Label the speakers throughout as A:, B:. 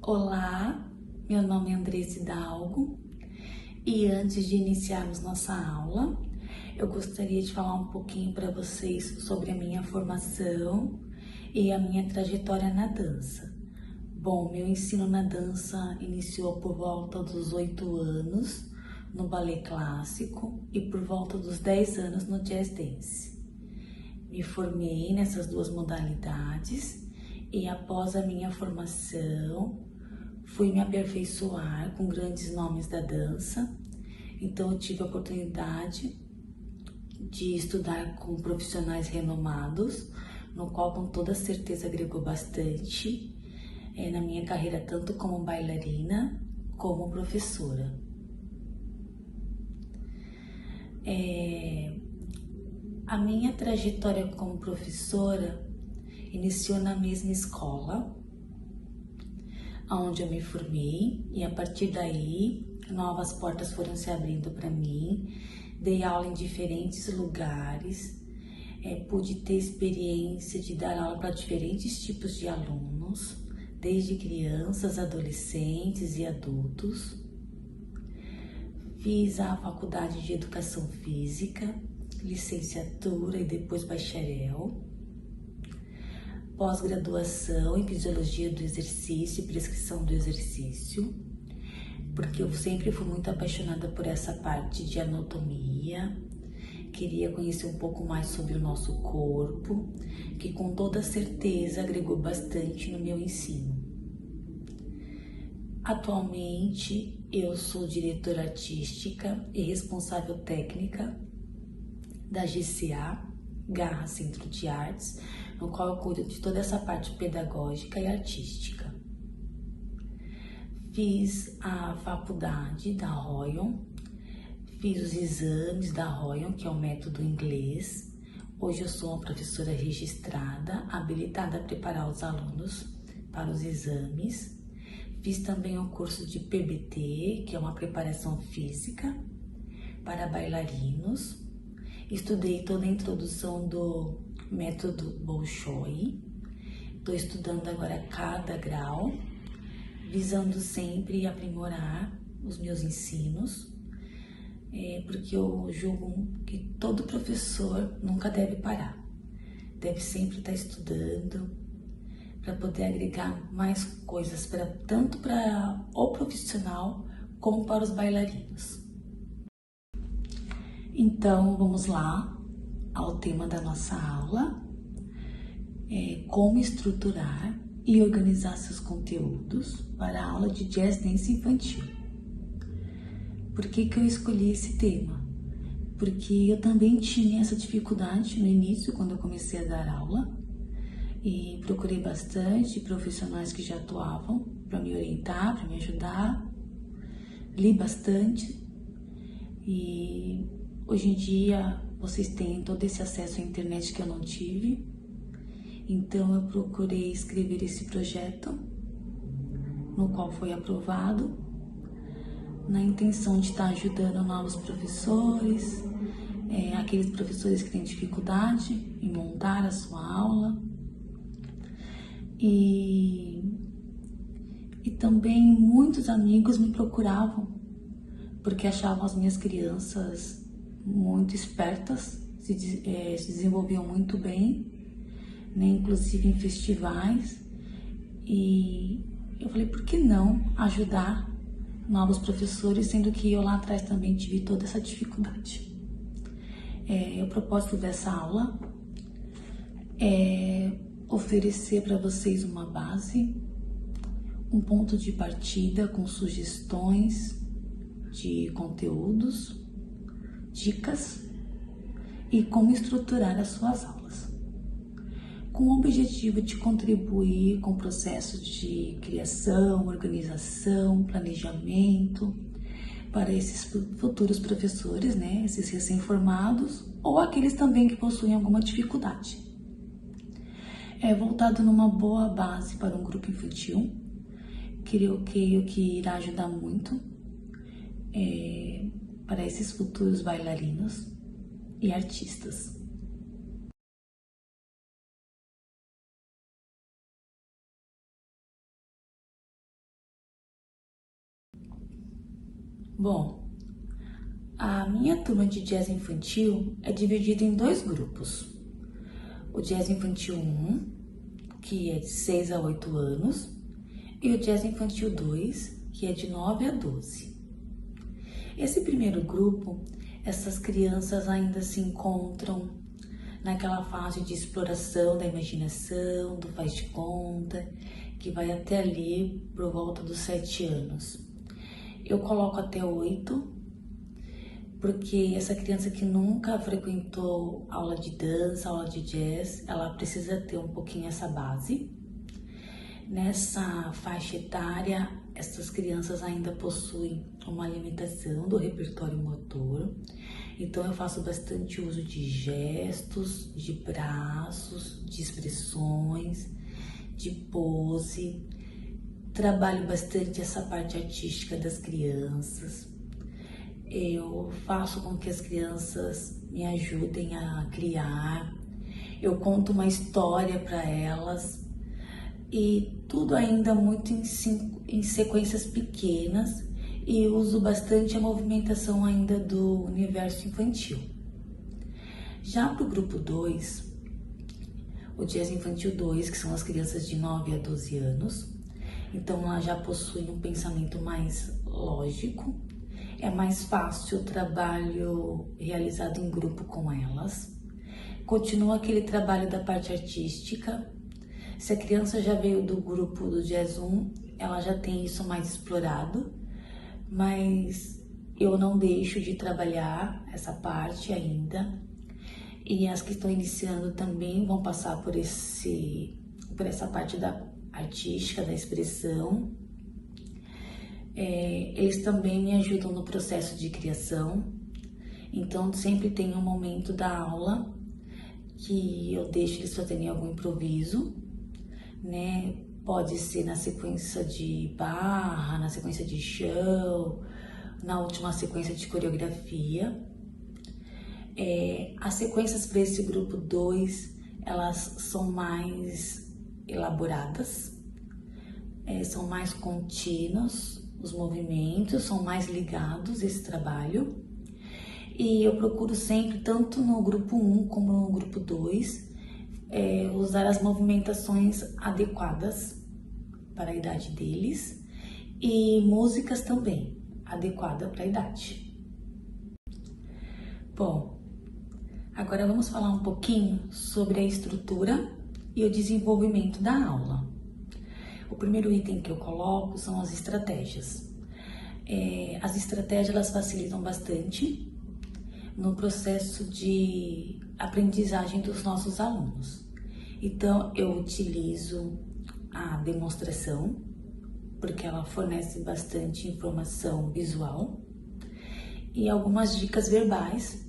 A: Olá, meu nome é Andressa Hidalgo e antes de iniciarmos nossa aula, eu gostaria de falar um pouquinho para vocês sobre a minha formação e a minha trajetória na dança. Bom, meu ensino na dança iniciou por volta dos 8 anos no balé clássico e por volta dos 10 anos no jazz dance. Me formei nessas duas modalidades e após a minha formação, fui me aperfeiçoar com grandes nomes da dança, então eu tive a oportunidade de estudar com profissionais renomados, no qual com toda certeza agregou bastante na minha carreira, tanto como bailarina como professora. A minha trajetória como professora iniciou na mesma escola, onde eu me formei, e a partir daí novas portas foram se abrindo para mim. Dei aula em diferentes lugares, pude ter experiência de dar aula para diferentes tipos de alunos, desde crianças, adolescentes e adultos. Fiz a faculdade de Educação Física, licenciatura e depois bacharel. Pós-graduação em Fisiologia do Exercício e Prescrição do Exercício, porque eu sempre fui muito apaixonada por essa parte de anatomia, queria conhecer um pouco mais sobre o nosso corpo, que com toda certeza agregou bastante no meu ensino. Atualmente, eu sou diretora artística e responsável técnica da GCA, Garra Centro de Artes, no qual eu cuido de toda essa parte pedagógica e artística. Fiz a faculdade da Royal, fiz os exames da Royal, que é o método inglês. Hoje eu sou uma professora registrada, habilitada a preparar os alunos para os exames. Fiz também o curso de PBT, que é uma preparação física para bailarinos. Estudei toda a introdução do método Bolshoi. Estou estudando agora cada grau, visando sempre aprimorar os meus ensinos, porque eu julgo que todo professor nunca deve parar. Deve sempre estar estudando para poder agregar mais coisas, tanto para o profissional como para os bailarinos. Então, vamos lá ao tema da nossa aula, como estruturar e organizar seus conteúdos para a aula de Jazz Dance infantil. Por que eu escolhi esse tema? Porque eu também tinha essa dificuldade no início, quando eu comecei a dar aula, e procurei bastante profissionais que já atuavam para me orientar, para me ajudar, li bastante e hoje em dia vocês têm todo esse acesso à internet que eu não tive, então eu procurei escrever esse projeto, no qual foi aprovado, na intenção de estar ajudando novos professores, aqueles professores que têm dificuldade em montar a sua aula, e também muitos amigos me procuravam porque achavam as minhas crianças muito espertas, se desenvolviam muito bem, né, inclusive em festivais, e eu falei, por que não ajudar novos professores, sendo que eu lá atrás também tive toda essa dificuldade. O propósito dessa aula é oferecer para vocês uma base, um ponto de partida com sugestões de conteúdos, dicas e como estruturar as suas aulas. com o objetivo de contribuir com o processo de criação, organização, planejamento para esses futuros professores, né, esses recém-formados ou aqueles também que possuem alguma dificuldade. É voltado numa boa base para um grupo infantil, creio que irá ajudar muito para esses futuros bailarinos e artistas. Bom, a minha turma de jazz infantil é dividida em dois grupos. O jazz infantil 1, que é de 6 a 8 anos, e o jazz infantil 2, que é de 9 a 12. Esse primeiro grupo, essas crianças ainda se encontram naquela fase de exploração da imaginação, do faz de conta, que vai até ali por volta dos 7 anos. Eu coloco até 8, porque essa criança que nunca frequentou aula de dança, aula de jazz, ela precisa ter um pouquinho essa base. Nessa faixa etária, essas crianças ainda possuem uma limitação do repertório motor, então eu faço bastante uso de gestos, de braços, de expressões, de pose. Trabalho bastante essa parte artística das crianças. Eu faço com que as crianças me ajudem a criar. Eu conto uma história para elas e tudo ainda muito em sequências pequenas e uso bastante a movimentação ainda do universo infantil. Já para o grupo 2, o jazz infantil 2, que são as crianças de 9 a 12 anos, então elas já possuem um pensamento mais lógico, é mais fácil o trabalho realizado em grupo com elas. Continua aquele trabalho da parte artística. Se a criança já veio do grupo do Jazz 1, ela já tem isso mais explorado, mas eu não deixo de trabalhar essa parte ainda. E as que estão iniciando também vão passar por essa parte da artística, da expressão. Eles também me ajudam no processo de criação, então sempre tem um momento da aula que eu deixo eles fazerem algum improviso, né? Pode ser na sequência de barra, na sequência de show, na última sequência de coreografia. As sequências para esse grupo 2, elas são mais elaboradas, são mais contínuos, os movimentos são mais ligados a esse trabalho. E eu procuro sempre, tanto no grupo 1 como no grupo 2, usar as movimentações adequadas para a idade deles e músicas também adequadas para a idade. Bom, agora vamos falar um pouquinho sobre a estrutura e o desenvolvimento da aula. O primeiro item que eu coloco são as estratégias. As estratégias elas facilitam bastante no processo de aprendizagem dos nossos alunos. Então, eu utilizo a demonstração, porque ela fornece bastante informação visual, e algumas dicas verbais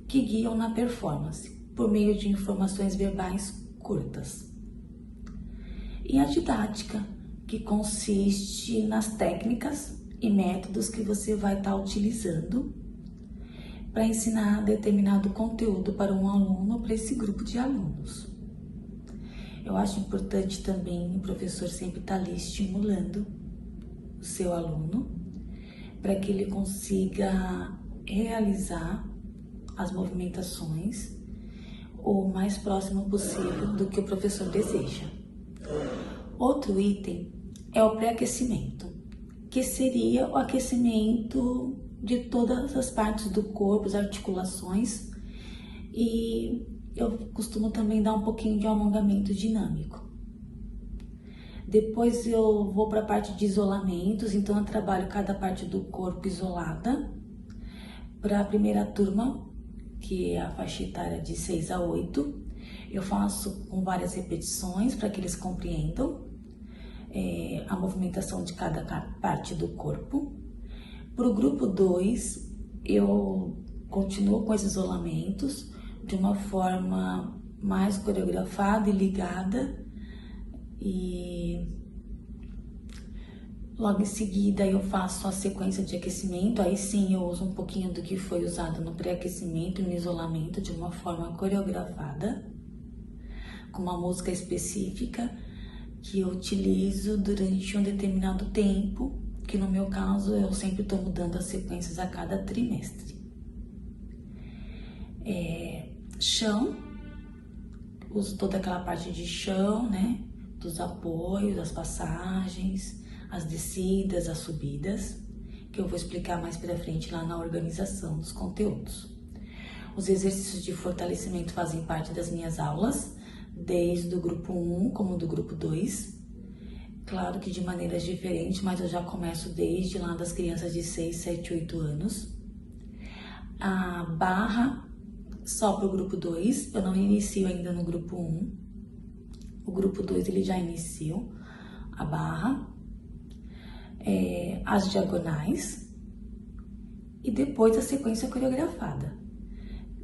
A: que guiam na performance, por meio de informações verbais curtas. E a didática, que consiste nas técnicas e métodos que você vai estar utilizando para ensinar determinado conteúdo para um aluno ou para esse grupo de alunos. Eu acho importante também o professor sempre estar ali estimulando o seu aluno para que ele consiga realizar as movimentações o mais próximo possível do que o professor deseja. Outro item é o pré-aquecimento, que seria o aquecimento de todas as partes do corpo, as articulações, e eu costumo também dar um pouquinho de alongamento dinâmico. Depois eu vou para a parte de isolamentos, então eu trabalho cada parte do corpo isolada. Para a primeira turma, que é a faixa etária de 6 a 8, Eu faço com várias repetições para que eles compreendam a movimentação de cada parte do corpo. Para o grupo 2, eu continuo com esses isolamentos de uma forma mais coreografada e ligada, e logo em seguida eu faço a sequência de aquecimento. Aí sim eu uso um pouquinho do que foi usado no pré-aquecimento e no isolamento de uma forma coreografada, com uma música específica que eu utilizo durante um determinado tempo, que no meu caso eu sempre estou mudando as sequências a cada trimestre. Chão, uso toda aquela parte de chão, né? Dos apoios, das passagens, as descidas, as subidas, que eu vou explicar mais pra frente lá na organização dos conteúdos. Os exercícios de fortalecimento fazem parte das minhas aulas, desde o grupo 1 como do grupo 2. Claro que de maneiras diferentes, mas eu já começo desde lá das crianças de 6, 7, 8 anos. A barra só para o grupo 2, eu não inicio ainda no grupo 1. O grupo 2 ele já iniciou a barra, as diagonais e depois a sequência coreografada.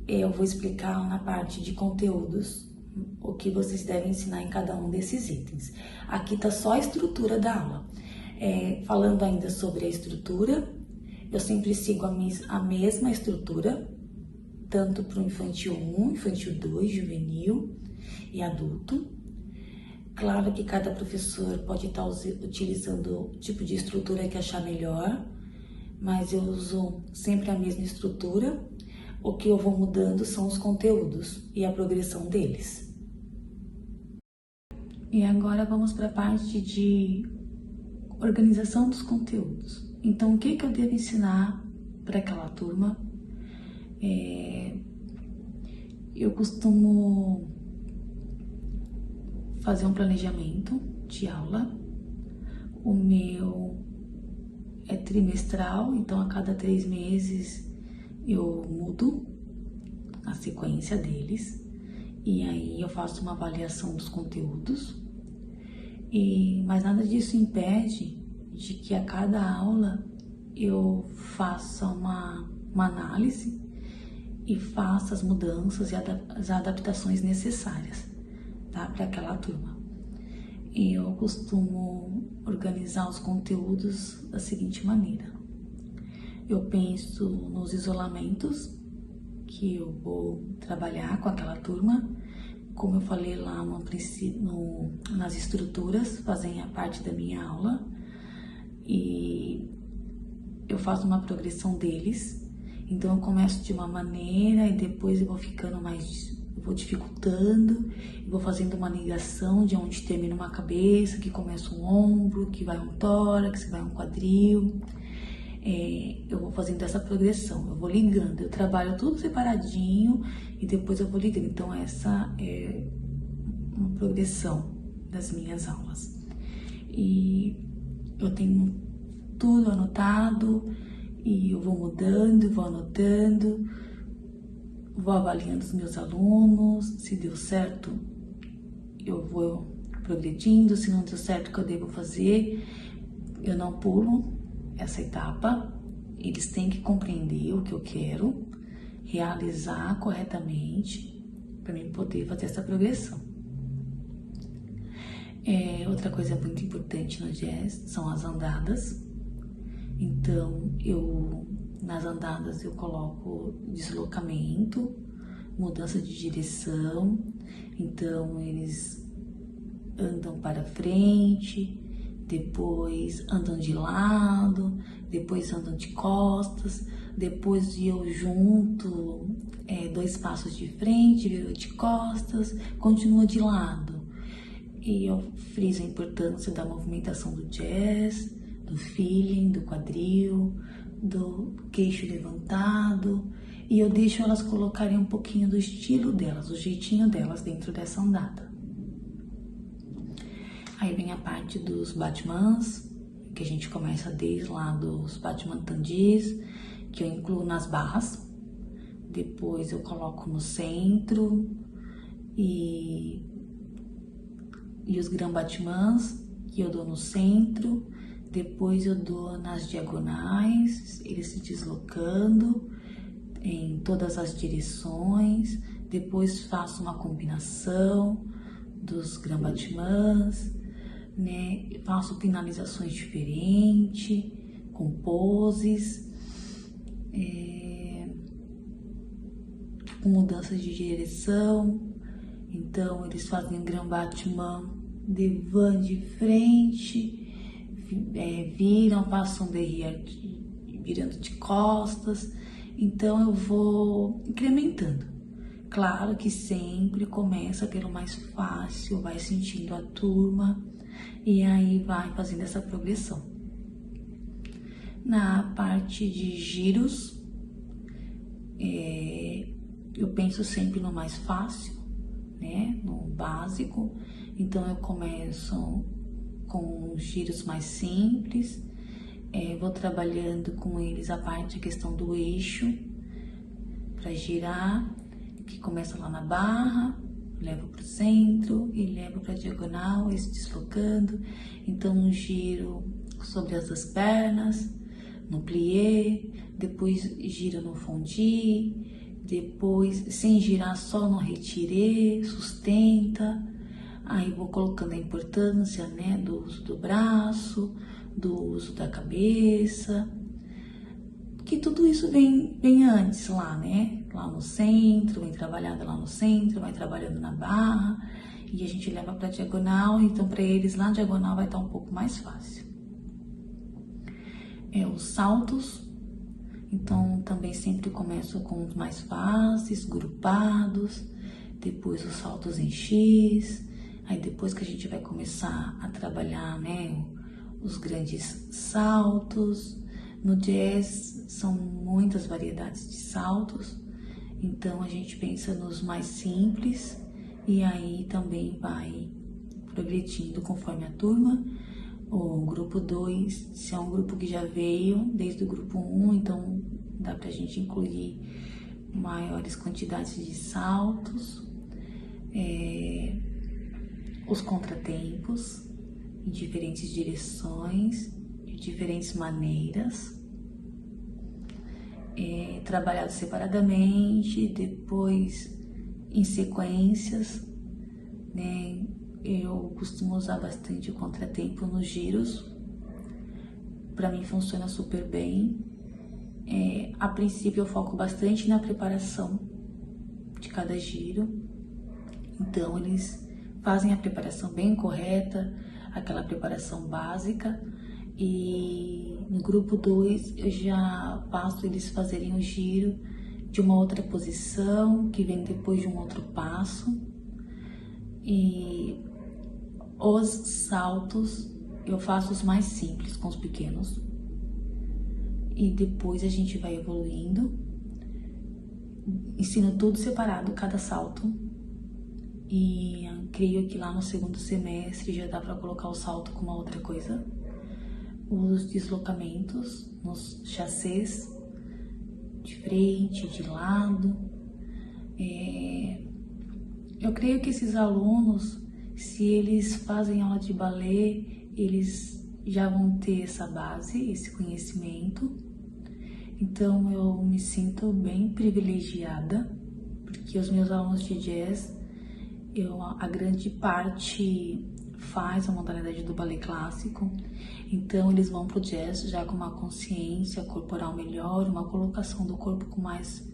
A: Eu vou explicar na parte de conteúdos o que vocês devem ensinar em cada um desses itens. Aqui tá só a estrutura da aula. Falando ainda sobre a estrutura, eu sempre sigo a mesma estrutura, tanto para o infantil 1, infantil 2, juvenil e adulto. Claro que cada professor pode estar utilizando o tipo de estrutura que achar melhor, mas eu uso sempre a mesma estrutura. O que eu vou mudando são os conteúdos e a progressão deles. E agora vamos para a parte de organização dos conteúdos. Então, o que eu devo ensinar para aquela turma? Eu costumo fazer um planejamento de aula. O meu é trimestral, então a cada 3 meses eu mudo a sequência deles, e aí eu faço uma avaliação dos conteúdos, mas nada disso impede de que a cada aula eu faça uma análise e faça as mudanças e as adaptações necessárias, tá, para aquela turma. E eu costumo organizar os conteúdos da seguinte maneira. Eu penso nos isolamentos que eu vou trabalhar com aquela turma. Como eu falei lá nas estruturas, fazem a parte da minha aula. E eu faço uma progressão deles. Então eu começo de uma maneira e depois eu vou ficando eu vou dificultando, eu vou fazendo uma ligação de onde termina uma cabeça, que começa um ombro, que vai um tórax, que vai um quadril. Eu vou fazendo essa progressão, eu vou ligando, eu trabalho tudo separadinho e depois eu vou ligando. Então essa é uma progressão das minhas aulas. E eu tenho tudo anotado e eu vou mudando, vou anotando, vou avaliando os meus alunos. Se deu certo, eu vou progredindo. Se não deu certo, o que eu devo fazer, eu não pulo essa etapa. Eles têm que compreender o que eu quero, realizar corretamente para mim poder fazer essa progressão. Outra coisa muito importante no jazz são as andadas. Então, nas andadas eu coloco deslocamento, mudança de direção. Então, eles andam para frente, depois andam de lado, depois andam de costas, depois eu junto 2 passos de frente, viro de costas, continua de lado. E eu friso a importância da movimentação do jazz, do feeling, do quadril, do queixo levantado, e eu deixo elas colocarem um pouquinho do estilo delas, o jeitinho delas dentro dessa andada. Aí vem a parte dos battemans, que a gente começa desde lá dos battemans tandis, que eu incluo nas barras. Depois eu coloco no centro, e os Grand-Battements, que eu dou no centro, depois eu dou nas diagonais, eles se deslocando em todas as direções, depois faço uma combinação dos Grand-Battements, né? Faço finalizações diferentes, com poses, com mudanças de direção. Então eles fazem um Grand-Battement devant de frente, viram, passam derrière virando de costas. Então eu vou incrementando. Claro que sempre começa pelo mais fácil, vai sentindo a turma e aí vai fazendo essa progressão. Na parte de giros, eu penso sempre no mais fácil, né? No básico. Então eu começo com giros mais simples, vou trabalhando com eles a questão do eixo para girar, que começa lá na barra, levo para o centro e levo para a diagonal, se deslocando. Então um giro sobre as duas pernas, no plié, depois gira no fondue, depois sem girar só no retiré, sustenta. Aí vou colocando a importância, né, do uso do braço, do uso da cabeça, que tudo isso vem antes lá, né, lá no centro, vem trabalhada lá no centro, vai trabalhando na barra, e a gente leva para diagonal, então para eles lá na diagonal vai estar um pouco mais fácil. Os saltos, então também sempre começo com os mais fáceis, grupados, depois os saltos em X, aí depois que a gente vai começar a trabalhar, né, os grandes saltos. No jazz são muitas variedades de saltos, então a gente pensa nos mais simples e aí também vai progredindo conforme a turma. O grupo 2, se é um grupo que já veio desde o grupo 1, então dá pra gente incluir maiores quantidades de saltos, os contratempos em diferentes direções, de diferentes maneiras, trabalhado separadamente, depois em sequências, né? Eu costumo usar bastante o contratempo nos giros, para mim funciona super bem. A princípio eu foco bastante na preparação de cada giro, então eles fazem a preparação bem correta, aquela preparação básica, e no grupo 2 eu já faço eles fazerem o giro de uma outra posição, que vem depois de um outro passo, e os saltos eu faço os mais simples com os pequenos, e depois a gente vai evoluindo, ensino tudo separado, cada salto, e creio que lá no segundo semestre já dá para colocar o salto com uma outra coisa. Os deslocamentos nos chassés, de frente, de lado. Eu creio que esses alunos, se eles fazem aula de balé, eles já vão ter essa base, esse conhecimento. Então eu me sinto bem privilegiada, porque os meus alunos de jazz, a grande parte faz a modalidade do balé clássico, então eles vão pro jazz já com uma consciência corporal melhor, uma colocação do corpo com mais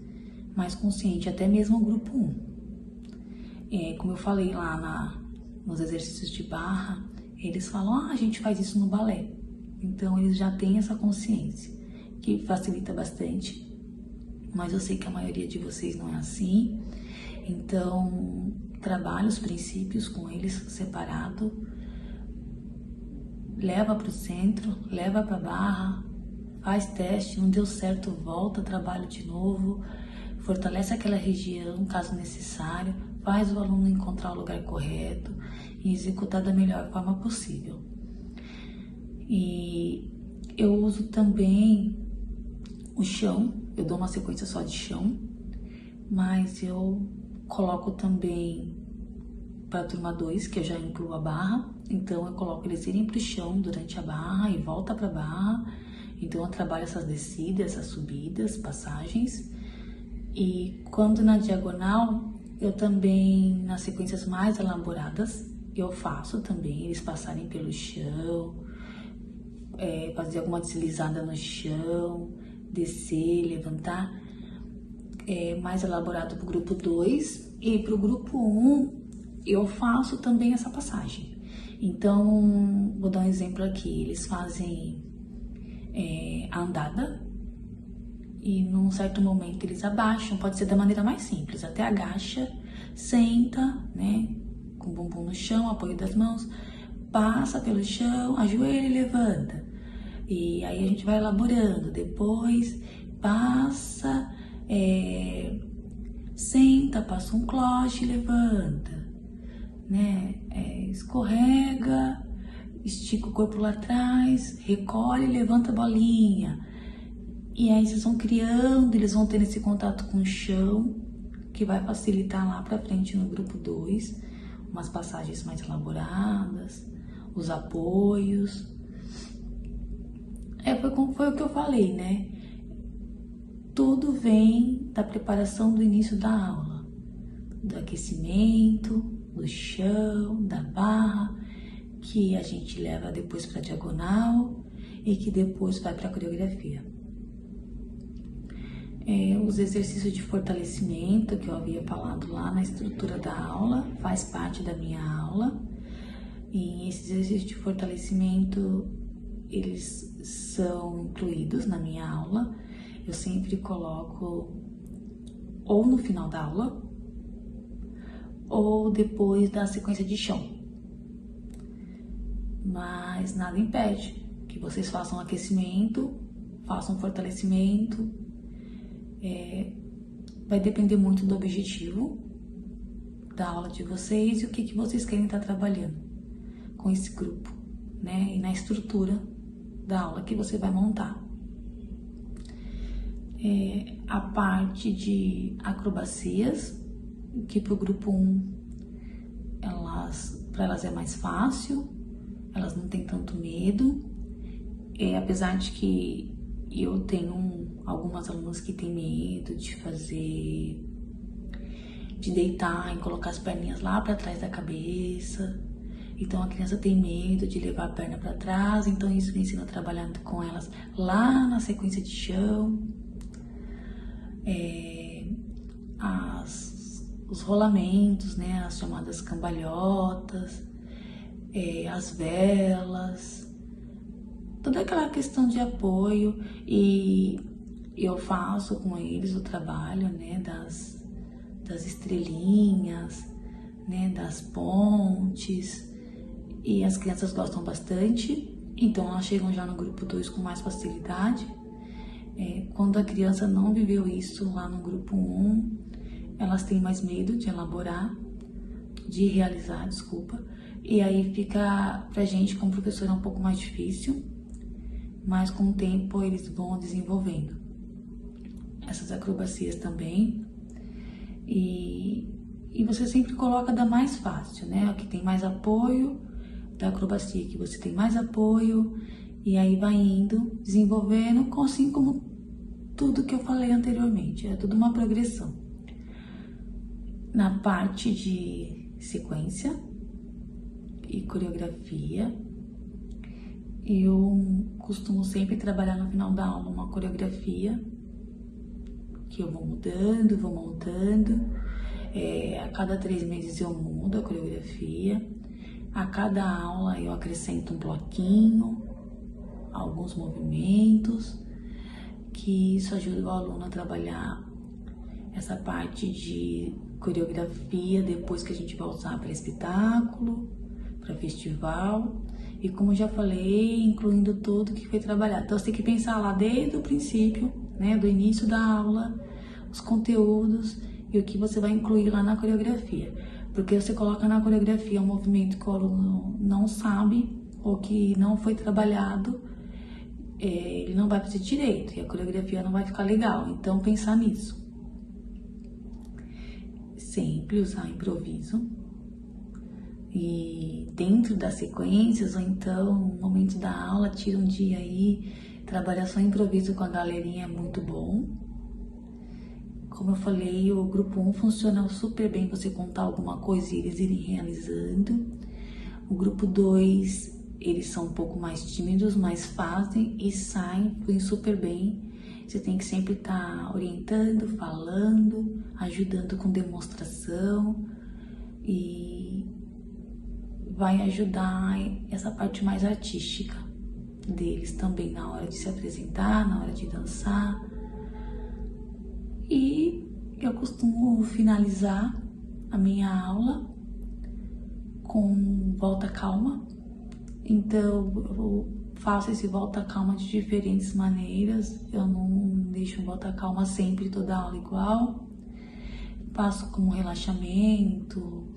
A: consciente, até mesmo o grupo 1. Como eu falei lá nos exercícios de barra, eles falam, a gente faz isso no balé, então eles já têm essa consciência, que facilita bastante, mas eu sei que a maioria de vocês não é assim, então trabalha os princípios com eles separado, leva para o centro, leva para a barra, faz teste, não deu certo, volta, trabalha de novo, fortalece aquela região caso necessário, faz o aluno encontrar o lugar correto e executar da melhor forma possível. E eu uso também o chão, eu dou uma sequência só de chão, mas eu coloco também para a turma 2, que eu já incluo a barra, então eu coloco eles irem para o chão durante a barra e volta para a barra. Então eu trabalho essas descidas, essas subidas, passagens. E quando na diagonal, eu também, nas sequências mais elaboradas, eu faço também eles passarem pelo chão, fazer alguma deslizada no chão, descer, levantar. Mais elaborado para o grupo 2, e para o grupo 1 eu faço também essa passagem. Então, vou dar um exemplo aqui, eles fazem a andada e num certo momento eles abaixam, pode ser da maneira mais simples, até agacha, senta, né, com o bumbum no chão, apoio das mãos, passa pelo chão, ajoelha e levanta. E aí a gente vai elaborando, depois passa, senta, passa um cloche e levanta, né? Escorrega, estica o corpo lá atrás, recolhe e levanta a bolinha. E aí vocês vão criando, eles vão tendo esse contato com o chão, que vai facilitar lá pra frente no grupo 2, umas passagens mais elaboradas, os apoios. Foi o que eu falei, né? Tudo vem da preparação do início da aula, do aquecimento, do chão, da barra, que a gente leva depois para a diagonal e que depois vai para a coreografia. Os exercícios de fortalecimento que eu havia falado lá na estrutura da aula, faz parte da minha aula. E esses exercícios de fortalecimento, eles são incluídos na minha aula. Eu sempre coloco ou no final da aula ou depois da sequência de chão. Mas nada impede que vocês façam aquecimento, façam fortalecimento. Vai depender muito do objetivo da aula de vocês e o que vocês querem estar trabalhando com esse grupo, né? E na estrutura da aula que você vai montar. A parte de acrobacias, que para o grupo 1, para elas é mais fácil, elas não têm tanto medo, apesar de que eu tenho algumas alunas que têm medo de deitar e colocar as perninhas lá para trás da cabeça. Então a criança tem medo de levar a perna para trás, então isso me ensina a trabalhar com elas lá na sequência de chão. Os rolamentos, né, as chamadas cambalhotas, as velas, toda aquela questão de apoio, e eu faço com eles o trabalho, né, das estrelinhas, né, das pontes, e as crianças gostam bastante, então elas chegam já no grupo 2 com mais facilidade. Quando a criança não viveu isso lá no grupo 1, elas têm mais medo de realizar, e aí fica pra gente como professora um pouco mais difícil, mas com o tempo eles vão desenvolvendo essas acrobacias também, e você sempre coloca da mais fácil, né, a que tem mais apoio, da acrobacia que você tem mais apoio, e aí vai indo, desenvolvendo, assim como tudo que eu falei anteriormente, é tudo uma progressão. Na parte de sequência e coreografia, eu costumo sempre trabalhar no final da aula uma coreografia que eu vou mudando, vou montando. A cada 3 meses eu mudo a coreografia. A cada aula eu acrescento um bloquinho, alguns movimentos, que isso ajuda o aluno a trabalhar essa parte de coreografia depois que a gente vai usar para espetáculo, para festival, e como já falei, incluindo tudo que foi trabalhado. Então você tem que pensar lá desde o princípio, né, do início da aula, os conteúdos e o que você vai incluir lá na coreografia. Porque você coloca na coreografia um movimento que o aluno não sabe ou que não foi trabalhado, ele não vai fazer direito e a coreografia não vai ficar legal. Então pensar nisso. Sempre usar improviso, e dentro das sequências, ou então no momento da aula, tira um dia aí, trabalhar só improviso com a galerinha é muito bom. Como eu falei, o grupo 1 funciona super bem você contar alguma coisa e eles irem realizando. O grupo 2, eles são um pouco mais tímidos, mas fazem e saem, fluem super bem. Você tem que sempre estar orientando, falando, ajudando com demonstração e vai ajudar essa parte mais artística deles também na hora de se apresentar, na hora de dançar. E eu costumo finalizar a minha aula com volta calma. Então eu faço esse volta calma de diferentes maneiras. Eu não deixo volta calma sempre toda aula igual. Faço como relaxamento,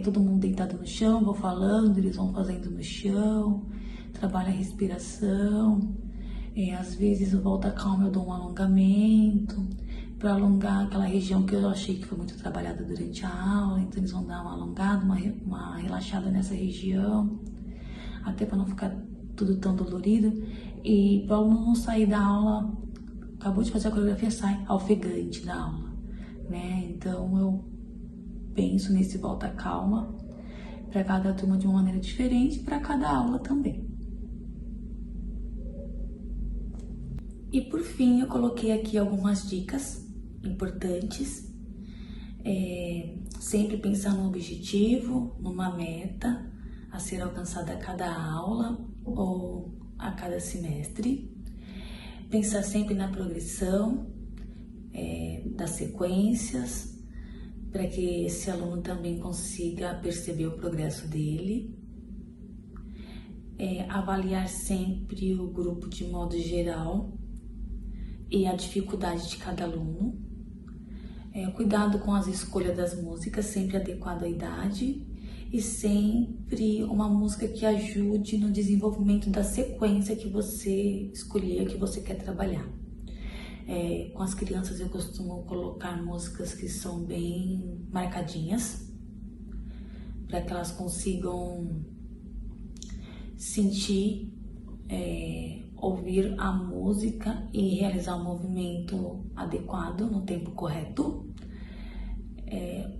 A: todo mundo deitado no chão, vou falando, eles vão fazendo no chão, trabalho a respiração. Às vezes o volta calma eu dou um alongamento, para alongar aquela região que eu achei que foi muito trabalhada durante a aula, então eles vão dar uma alongada, uma relaxada nessa região, até para não ficar tudo tão dolorido, e para o aluno não sair da aula, acabou de fazer a coreografia, sai ofegante da aula, né? Então eu penso nesse volta calma para cada turma de uma maneira diferente, para cada aula também. E por fim, eu coloquei aqui algumas dicas importantes. Sempre pensar no objetivo, numa meta a ser alcançada a cada aula ou a cada semestre. Pensar sempre na progressão das sequências, para que esse aluno também consiga perceber o progresso dele. Avaliar sempre o grupo de modo geral e a dificuldade de cada aluno. Cuidado com as escolhas das músicas, sempre adequado à idade, e sempre uma música que ajude no desenvolvimento da sequência que você escolher, que você quer trabalhar. Com as crianças eu costumo colocar músicas que são bem marcadinhas, para que elas consigam sentir, ouvir a música e realizar o movimento adequado no tempo correto.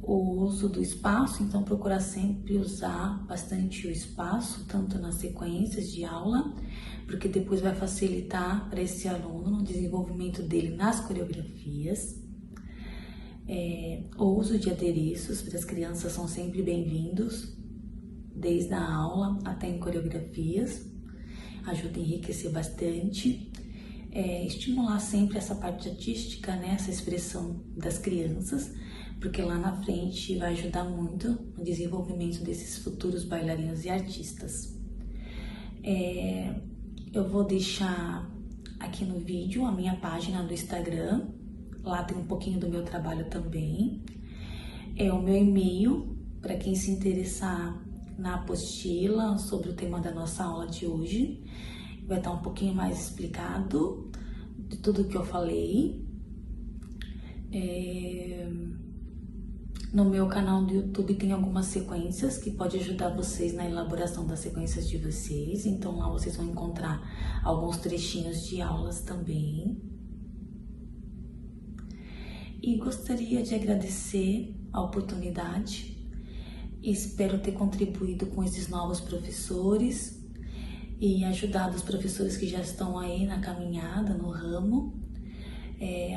A: O uso do espaço, então procurar sempre usar bastante o espaço, tanto nas sequências de aula, porque depois vai facilitar para esse aluno no desenvolvimento dele nas coreografias. O uso de adereços para as crianças são sempre bem-vindos, desde a aula até em coreografias, ajuda a enriquecer bastante. Estimular sempre essa parte artística, né, essa expressão das crianças, porque lá na frente vai ajudar muito no desenvolvimento desses futuros bailarinos e artistas. Eu vou deixar aqui no vídeo a minha página do Instagram, lá tem um pouquinho do meu trabalho também. O meu e-mail, para quem se interessar na apostila sobre o tema da nossa aula de hoje, vai estar um pouquinho mais explicado de tudo que eu falei. No meu canal do YouTube tem algumas sequências que pode ajudar vocês na elaboração das sequências de vocês, então lá vocês vão encontrar alguns trechinhos de aulas também. E gostaria de agradecer a oportunidade, espero ter contribuído com esses novos professores e ajudado os professores que já estão aí na caminhada, no ramo,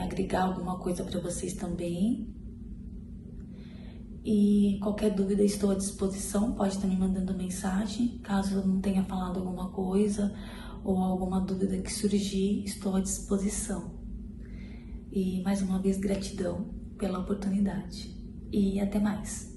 A: agregar alguma coisa para vocês também. E qualquer dúvida estou à disposição, pode estar me mandando mensagem, caso eu não tenha falado alguma coisa ou alguma dúvida que surgir, estou à disposição. E mais uma vez gratidão pela oportunidade e até mais.